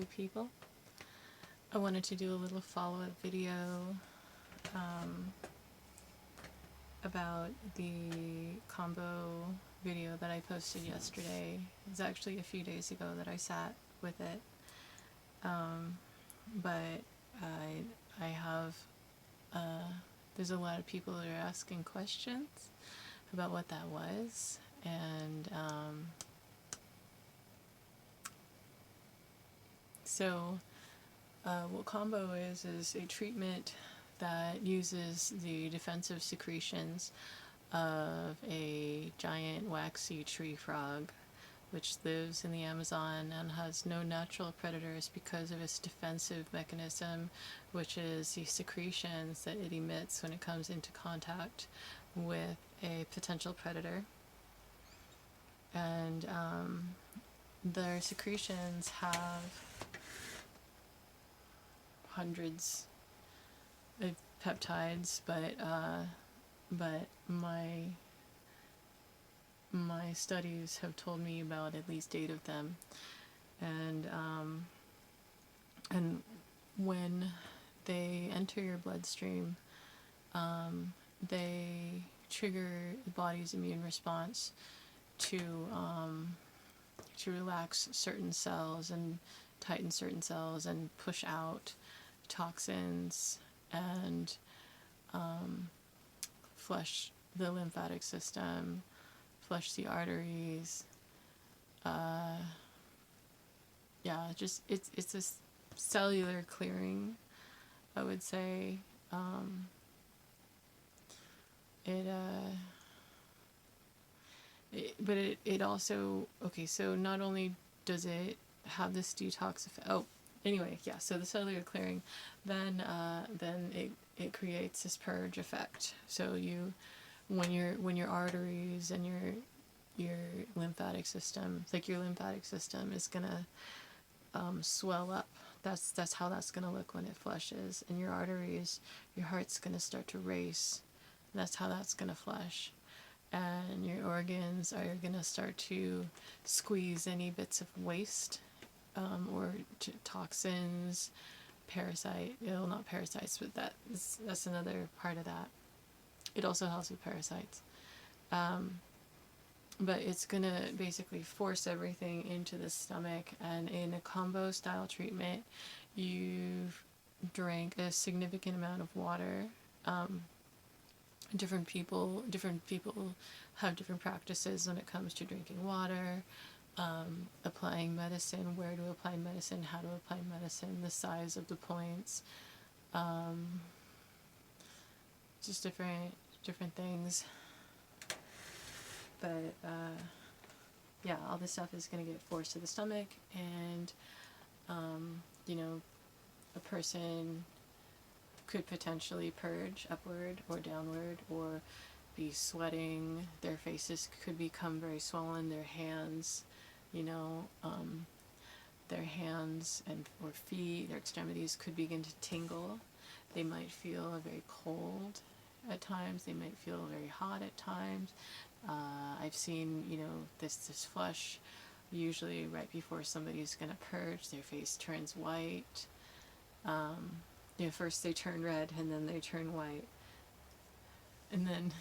people. I wanted to do a little follow-up video about the combo video that I posted yesterday. It was actually a few days ago that I sat with it, but I have there's a lot of people that are asking questions about what that was, and so what combo is a treatment that uses the defensive secretions of a giant waxy tree frog, which lives in the Amazon and has no natural predators because of its defensive mechanism, which is the secretions that it emits when it comes into contact with a potential predator. And their secretions have hundreds of peptides, but my studies have told me about at least 8 of them, and when they enter your bloodstream, they trigger the body's immune response to relax certain cells and tighten certain cells and push out toxins and flush the lymphatic system, flush the arteries. Just it's a cellular clearing, I would say. But it also, okay, so not only does it have this detox effect, so the cellular clearing, then it creates this purge effect. So when your arteries and your lymphatic system, like your lymphatic system is gonna swell up. That's how that's gonna look when it flushes. And your arteries, your heart's gonna start to race. That's how that's gonna flush. And your organs are gonna start to squeeze any bits of waste or toxins, not parasites, but that's another part of that. It also helps with parasites. But it's gonna basically force everything into the stomach, and in a combo style treatment, you drink a significant amount of water. Different people have different practices when it comes to drinking water, applying medicine, where to apply medicine, how to apply medicine, the size of the points, just different things. But all this stuff is going to get forced to the stomach, and a person could potentially purge upward or downward, or be sweating. Their faces could become very swollen. Their hands, their hands and or feet, their extremities could begin to tingle. They might feel very cold at times. They might feel very hot at times. I've seen, this flush, usually right before somebody's going to purge, their face turns white. First they turn red, and then they turn white, and then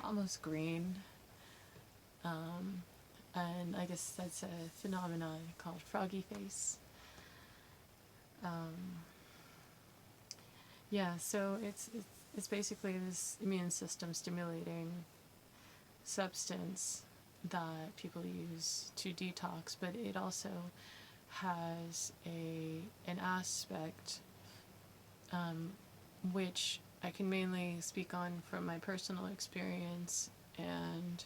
almost green. And I guess that's a phenomenon called froggy face. So it's basically this immune system stimulating substance that people use to detox, but it also has an aspect which I can mainly speak on from my personal experience, and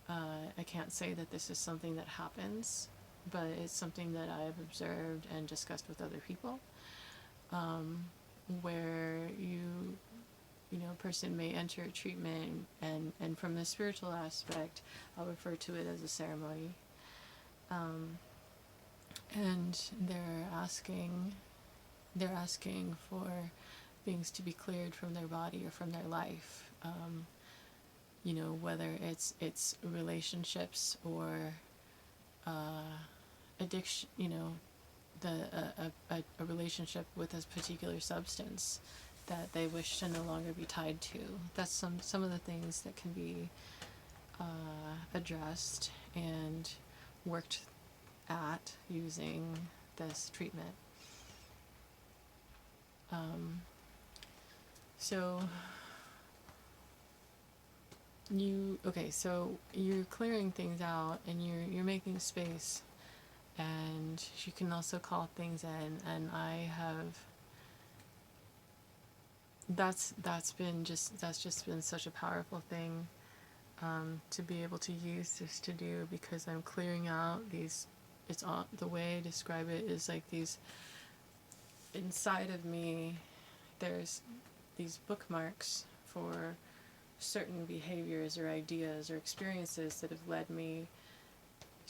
I can't say that this is something that happens, but it's something that I've observed and discussed with other people, where a person may enter a treatment, and from the spiritual aspect, I'll refer to it as a ceremony, and they're asking for things to be cleared from their body or from their life, whether it's relationships or addiction, a relationship with a particular substance that they wish to no longer be tied to. That's some of the things that can be addressed and worked at using this treatment. So you're clearing things out and you're making space, and you can also call things in, and that's just been such a powerful thing to be able to use this to do, because I'm clearing out these. It's all, the way I describe it is like these inside of me. There's these bookmarks for certain behaviors or ideas or experiences that have led me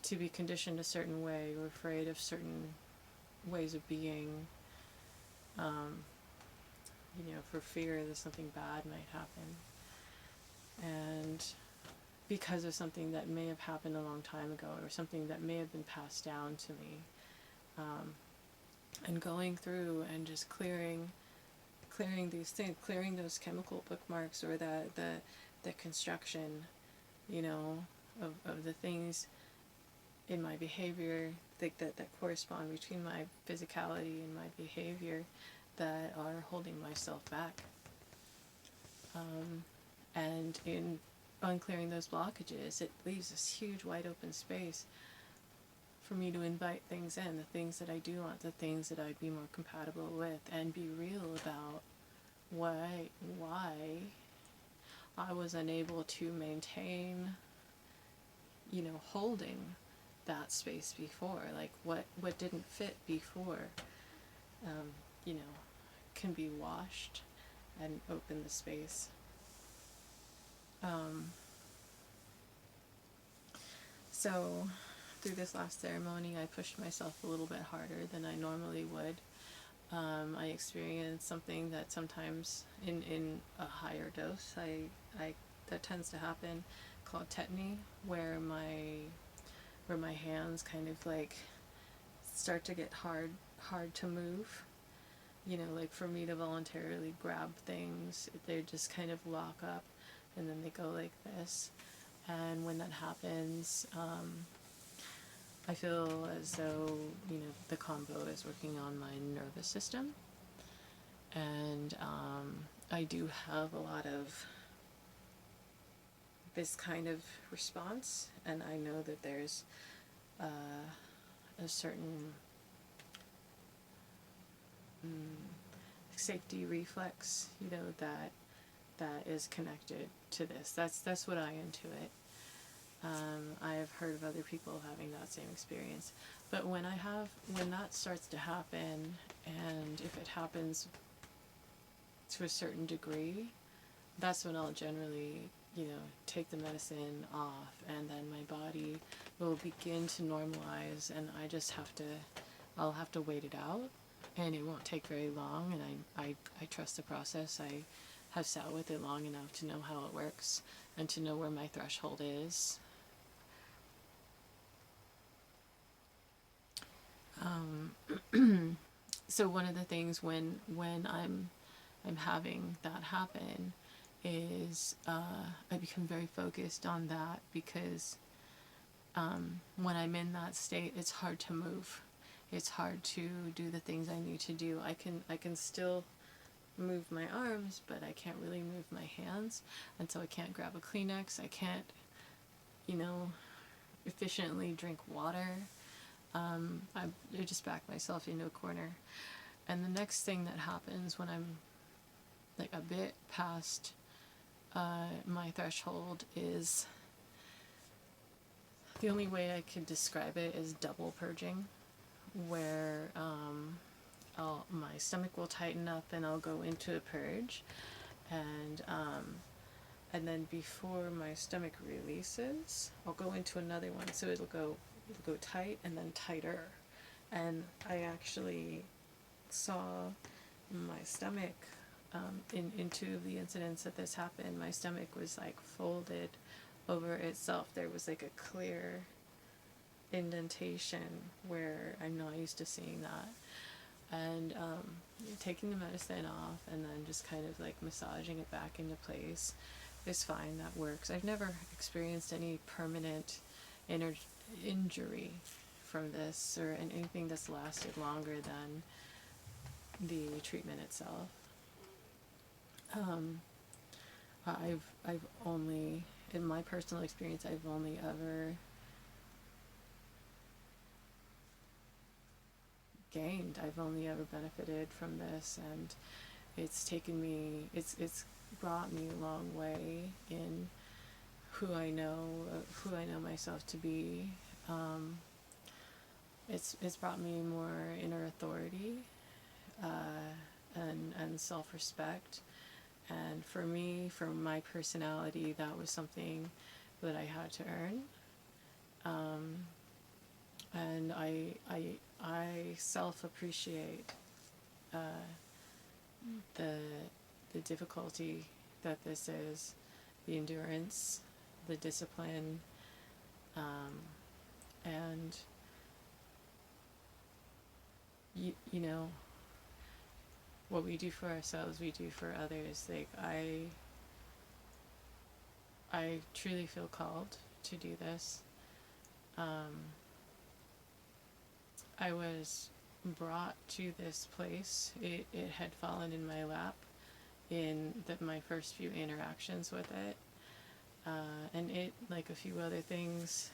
to be conditioned a certain way or afraid of certain ways of being, for fear that something bad might happen. And because of something that may have happened a long time ago or something that may have been passed down to me, and going through and just clearing these things, clearing those chemical bookmarks, or the construction, of the things in my behavior that correspond between my physicality and my behavior that are holding myself back. And in unclearing those blockages, it leaves this huge wide open space for me to invite things in, the things that I do want, the things that I'd be more compatible with, and be real about why I was unable to maintain, holding that space before. Like what didn't fit before, can be washed and open the space. So through this last ceremony, I pushed myself a little bit harder than I normally would. I experienced something that sometimes in a higher dose, that tends to happen, called tetany, where my hands kind of like start to get hard to move. Like for me to voluntarily grab things, they just kind of lock up and then they go like this. And when that happens, I feel as though, the kambo is working on my nervous system. And I do have a lot of this kind of response, and I know that there's a certain safety reflex, that is connected to this. That's what I intuit. I have heard of other people having that same experience. But when that starts to happen, and if it happens to a certain degree, that's when I'll generally, take the medicine off, and then my body will begin to normalize, and I'll have to wait it out, and it won't take very long, and I trust the process. I have sat with it long enough to know how it works and to know where my threshold is. So one of the things when I'm having that happen is I become very focused on that, because when I'm in that state, it's hard to move. It's hard to do the things I need to do. I can still move my arms, but I can't really move my hands, and so I can't grab a Kleenex. I can't, efficiently drink water. I just back myself into a corner. And the next thing that happens when I'm like a bit past my threshold is, the only way I could describe it is double purging, where my stomach will tighten up and I'll go into a purge, and then before my stomach releases, I'll go into another one. So it'll go tight and then tighter. And I actually saw my stomach, in two of the incidents that this happened, my stomach was like folded over itself. There was like a clear indentation where I'm not used to seeing that. And taking the medicine off and then just kind of like massaging it back into place is fine. That works. I've never experienced any permanent injury from this, or anything that's lasted longer than the treatment itself. I've only, in my personal experience, I've only ever gained. I've only ever benefited from this, and it's taken me, it's brought me a long way in who I know myself to be. It's brought me more inner authority, and self-respect. And for me, for my personality, that was something that I had to earn. And I self-appreciate the difficulty that this is, the endurance, the discipline, and you know, what we do for ourselves, we do for others. Like, I truly feel called to do this. I was brought to this place. It had fallen in my lap in my first few interactions with it. And it, like a few other things,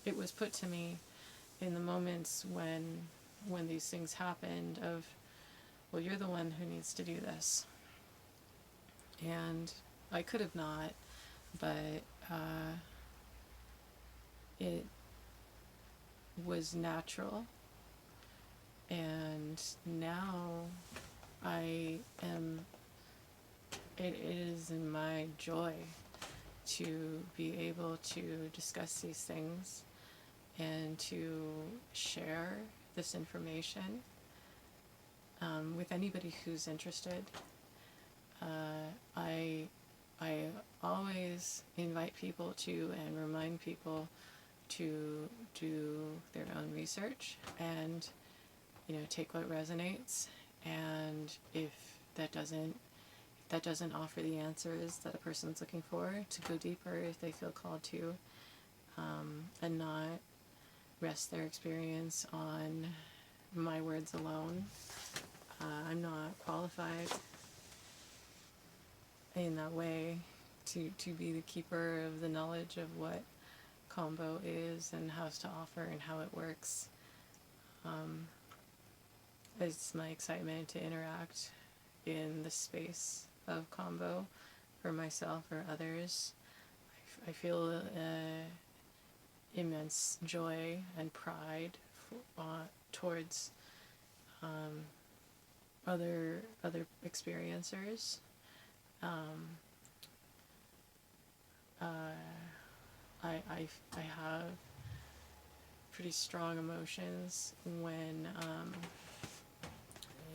it was put to me in the moments when these things happened of, well, you're the one who needs to do this. And I could have not, but it was natural. And now it is in my joy to be able to discuss these things and to share this information with anybody who's interested. I always invite people to, and remind people to do their own research and, take what resonates. And if that doesn't offer the answers that a person's looking for, to go deeper if they feel called to, and not rest their experience on my words alone. I'm not qualified in that way to be the keeper of the knowledge of what kambo is and has to offer and how it works. It's my excitement to interact in the space of kambo for myself or others. I feel immense joy and pride towards other experiencers. I have pretty strong emotions when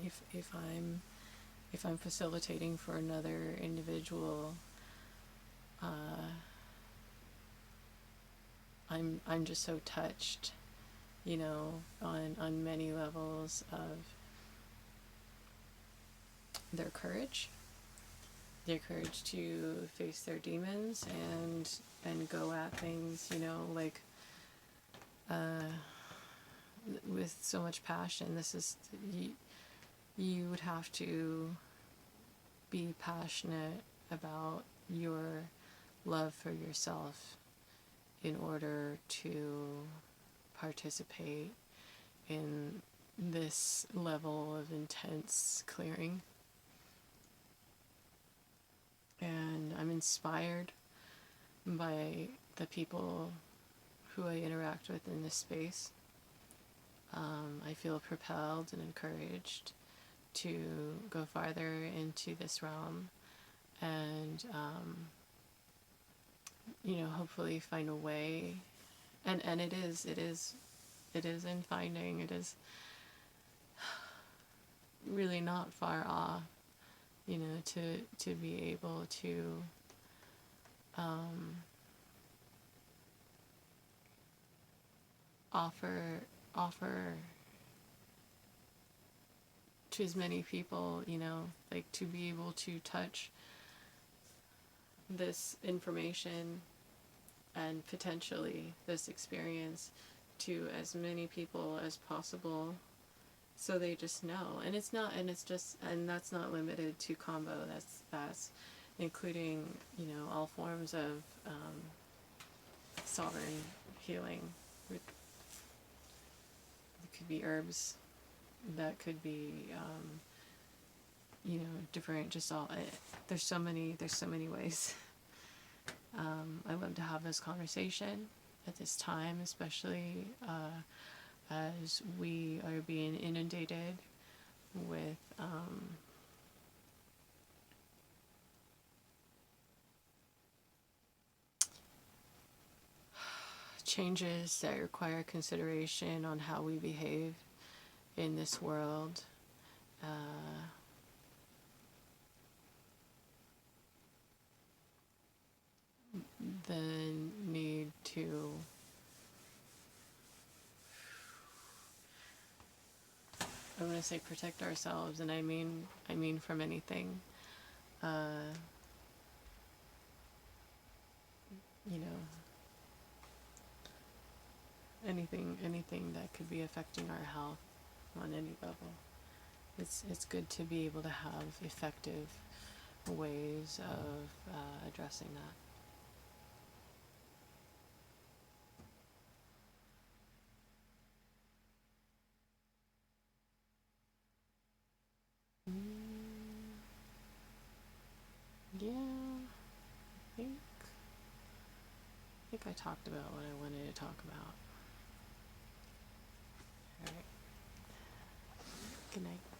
if I'm facilitating for another individual. I'm just so touched, on many levels of their courage to face their demons and go at things, with so much passion. This is, you would have to be passionate about your love for yourself in order to participate in this level of intense clearing. And I'm inspired by the people who I interact with in this space. I feel propelled and encouraged to go farther into this realm and, hopefully find a way. And it is in finding. It is really not far off, to be able to offer to as many people, you know, like to be able to touch this information and potentially this experience to as many people as possible, so they just know. And it's not, and it's just, and that's not limited to kambo. That's including, you know, all forms of sovereign healing. It could be herbs, that could be you know, different, just all, there's so many ways. I love to have this conversation at this time, especially as we are being inundated with changes that require consideration on how we behave in this world. The need to I want to say protect ourselves, and I mean from anything, you know, anything that could be affecting our health on any level. It's good to be able to have effective ways of addressing that. Yeah, I think I talked about what I wanted to talk about. All right. Good night.